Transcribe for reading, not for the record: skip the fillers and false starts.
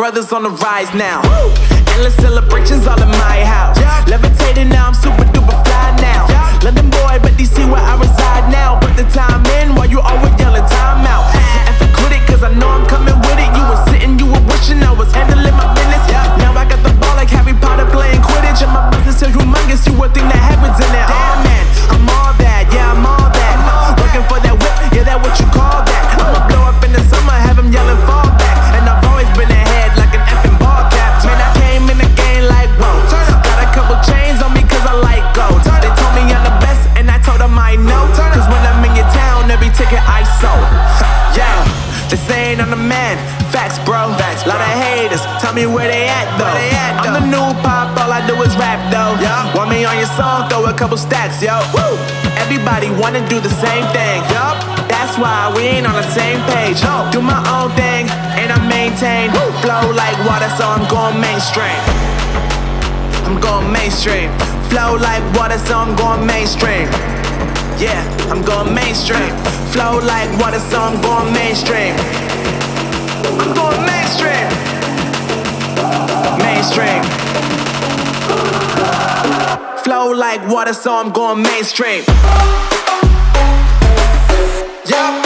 brothers on the rise now. Endless celebrations all in my house. Levitating now, I'm super duper fly now. London boy, but DC where I reside now. Put the time in while you always yelling time out. And for quit it, cause I know I'm coming with it. You were sitting, you were wishing I was handling my business. Now I got the ball like Harry Potter playing Quidditch. And my business is humongous, you would think that happens in there. Oh man, I'm all that, yeah, I'm all that. Working for that whip, yeah, that what you call that. I'ma blow up in the summer, have him yelling fall back. And I've always been ahead like an effing ball cap. Man, I came in the game like, whoa. Got a couple chains on me cause I like gold. They told me I'm the best and I told them I know. Cause when I'm in your town, every ticket I sold. Yeah, they saying I'm the man. Facts, bro. Lot of haters, tell me where they at though. I'm the new pop, all I do is rap though. Want me on your song, throw a couple stacks, yo. Woo! Everybody wanna do the same thing. That's why we ain't on the same page. Do my own thing, and I maintain. Flow like water, so I'm going mainstream. I'm going mainstream. Flow like water, so I'm going mainstream. Yeah, I'm going mainstream. Flow like water, so I'm going mainstream. I'm going mainstream. Mainstream. Flow like water, so I'm going mainstream. Yeah.